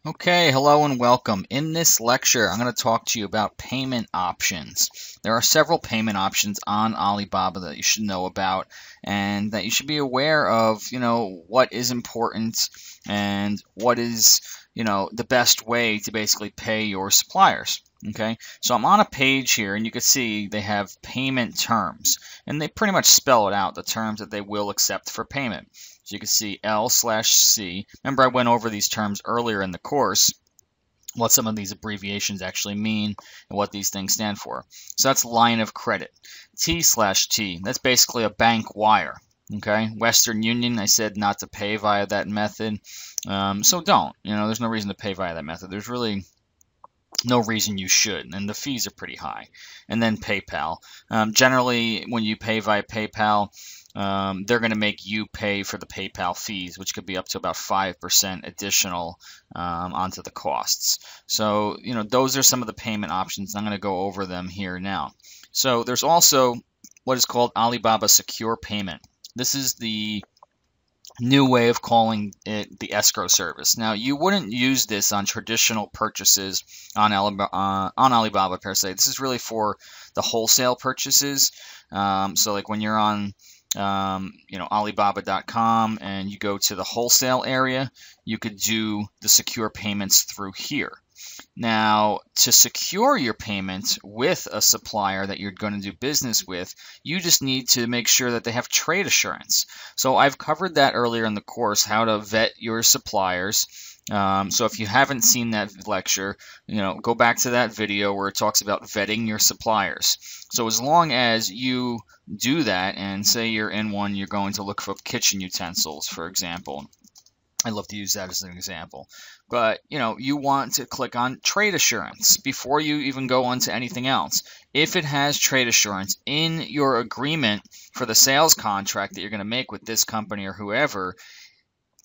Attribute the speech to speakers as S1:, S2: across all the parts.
S1: Okay, hello and welcome. In this lecture, I'm going to talk to you about payment options. There are several payment options on Alibaba that you should know about and that you should be aware of, what is important and what is, the best way to basically pay your suppliers. Okay, so I'm on a page here and you can see they have payment terms and they pretty much spell it out, the terms that they will accept for payment. So you can see L/C. Remember I went over these terms earlier in the course, what some of these abbreviations actually mean and what these things stand for. So that's line of credit. T/T, that's basically a bank wire. Okay, Western Union, I said not to pay via that method. So don't. There's no reason to pay via that method. There's really no reason you should, and the fees are pretty high. And then PayPal. Generally, when you pay via PayPal, they're going to make you pay for the PayPal fees, which could be up to about 5% additional onto the costs. So, those are some of the payment options. I'm going to go over them here now. So there's also what is called Alibaba Secure Payment. This is the new way of calling it the escrow service. Now, you wouldn't use this on traditional purchases on Alibaba per se. This is really for the wholesale purchases. So like when you're on Alibaba.com and you go to the wholesale area, you could do the secure payments through here. Now, to secure your payment with a supplier that you're going to do business with, you just need to make sure that they have trade assurance. So I've covered that earlier in the course, how to vet your suppliers. So if you haven't seen that lecture, go back to that video where it talks about vetting your suppliers. So as long as you do that, and say you're in one, you're going to look for kitchen utensils, for example. I love to use that as an example. But, you want to click on trade assurance before you even go on to anything else. If it has trade assurance in your agreement for the sales contract that you're going to make with this company or whoever,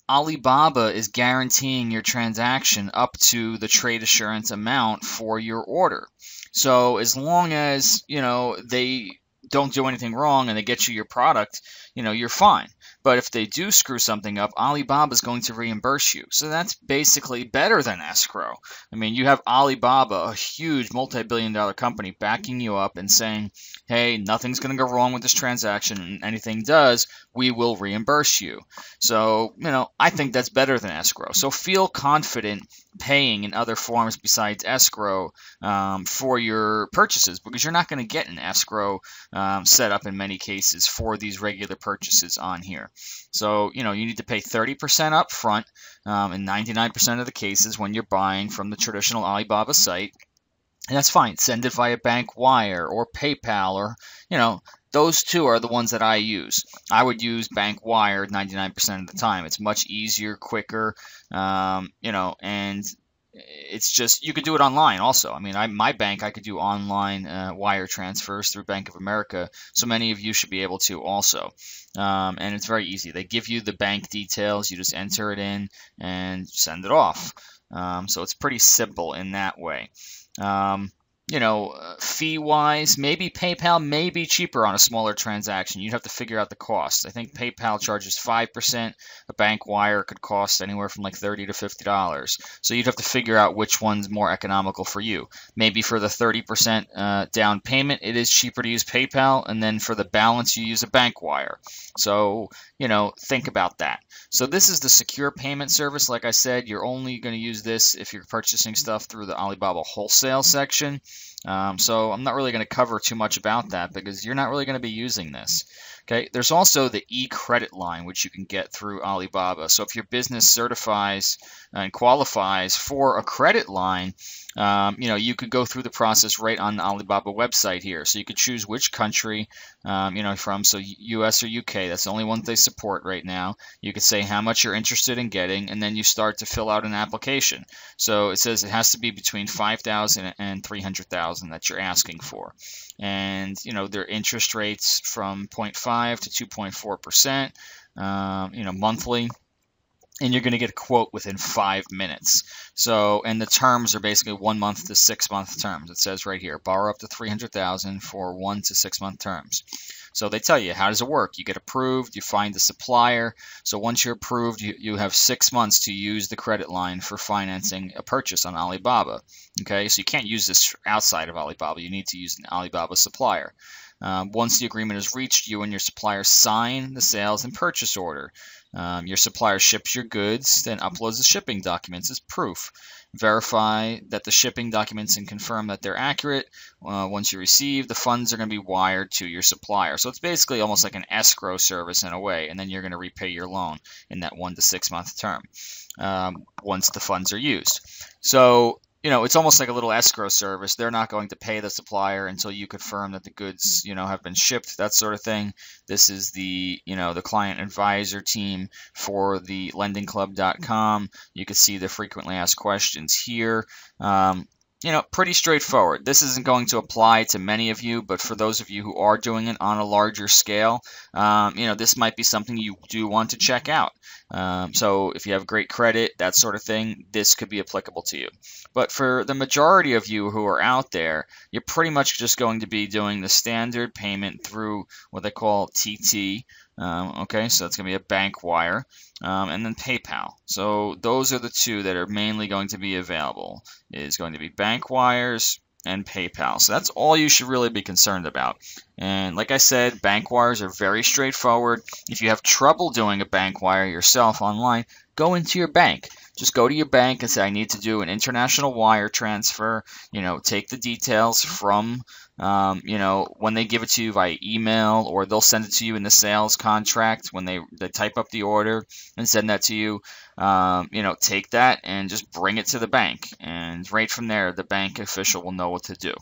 S1: Alibaba is guaranteeing your transaction up to the trade assurance amount for your order. So as long as, they don't do anything wrong and they get you your product, you're fine. But if they do screw something up, Alibaba is going to reimburse you. So that's basically better than escrow. I mean, you have Alibaba, a huge multi-billion-dollar company, backing you up and saying, hey, nothing's going to go wrong with this transaction, and anything does, we will reimburse you. So, I think that's better than escrow. So feel confident paying in other forms besides escrow for your purchases, because you're not going to get an escrow set up in many cases for these regular purchases on here. So, you need to pay 30% up front in 99% of the cases when you're buying from the traditional Alibaba site. And that's fine. Send it via bank wire or PayPal or, those two are the ones that I use. I would use bank wire 99% of the time. It's much easier, quicker, and it's just, you could do it online also. I mean, my bank, I could do online wire transfers through Bank of America. So many of you should be able to also. And it's very easy. They give you the bank details. You just enter it in and send it off. So it's pretty simple in that way. Fee-wise, maybe PayPal may be cheaper on a smaller transaction. You'd have to figure out the cost. I think PayPal charges 5%. A bank wire could cost anywhere from like $30 to $50. So you'd have to figure out which one's more economical for you. Maybe for the 30% down payment, it is cheaper to use PayPal, and then for the balance, you use a bank wire. So, think about that. So this is the secure payment service. Like I said, you're only going to use this if you're purchasing stuff through the Alibaba wholesale section. So I'm not really going to cover too much about that because you're not really going to be using this. Okay, there's also the e-credit line, which you can get through Alibaba. So if your business certifies and qualifies for a credit line, you could go through the process right on the Alibaba website here. So you could choose which country, from, so US or UK, that's the only one they support right now. You could say how much you're interested in getting, and then you start to fill out an application. So it says it has to be between $5,000 and $300,000 that you're asking for. And, their interest rates from 0.5 to 2.4%, monthly. And you're going to get a quote within 5 minutes. So, and the terms are basically 1 month to 6 month terms. It says right here, borrow up to $300,000 for 1 to 6 month terms. So they tell you, how does it work? You get approved, you find the supplier. So once you're approved, you have 6 months to use the credit line for financing a purchase on Alibaba. Okay, so you can't use this outside of Alibaba. You need to use an Alibaba supplier. Once the agreement is reached, you and your supplier sign the sales and purchase order. Your supplier ships your goods, then uploads the shipping documents as proof. Verify that the shipping documents and confirm that they're accurate. Once you receive, the funds are going to be wired to your supplier. So it's basically almost like an escrow service in a way, and then you're going to repay your loan in that 1 to 6 month term once the funds are used. So it's almost like a little escrow service. They're not going to pay the supplier until you confirm that the goods, have been shipped, that sort of thing. This is the, the client advisor team for the lendingclub.com. You can see the frequently asked questions here. Pretty straightforward. This isn't going to apply to many of you, but for those of you who are doing it on a larger scale, this might be something you do want to check out. So if you have great credit, that sort of thing, this could be applicable to you. But for the majority of you who are out there, you're pretty much just going to be doing the standard payment through what they call TT. Okay, so that's going to be a bank wire, and then PayPal. So those are the two that are mainly going to be available. Is going to be bank wires and PayPal. So that's all you should really be concerned about. And like I said, bank wires are very straightforward. If you have trouble doing a bank wire yourself online, go into your bank. Just go to your bank and say, I need to do an international wire transfer. Take the details from, when they give it to you via email, or they'll send it to you in the sales contract when they type up the order and send that to you. Take that and just bring it to the bank. And right from there, the bank official will know what to do.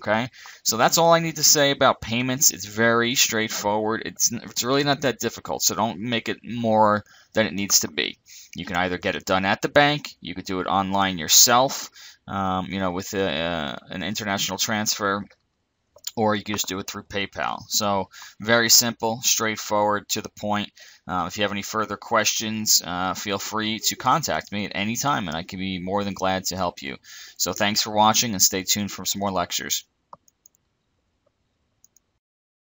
S1: Okay, so that's all I need to say about payments. It's very straightforward. It's really not that difficult, so don't make it more than it needs to be. You can either get it done at the bank, you could do it online yourself, with an international transfer, or you can just do it through PayPal. So very simple, straightforward, to the point. If you have any further questions, feel free to contact me at any time, and I can be more than glad to help you. So thanks for watching, and stay tuned for some more lectures.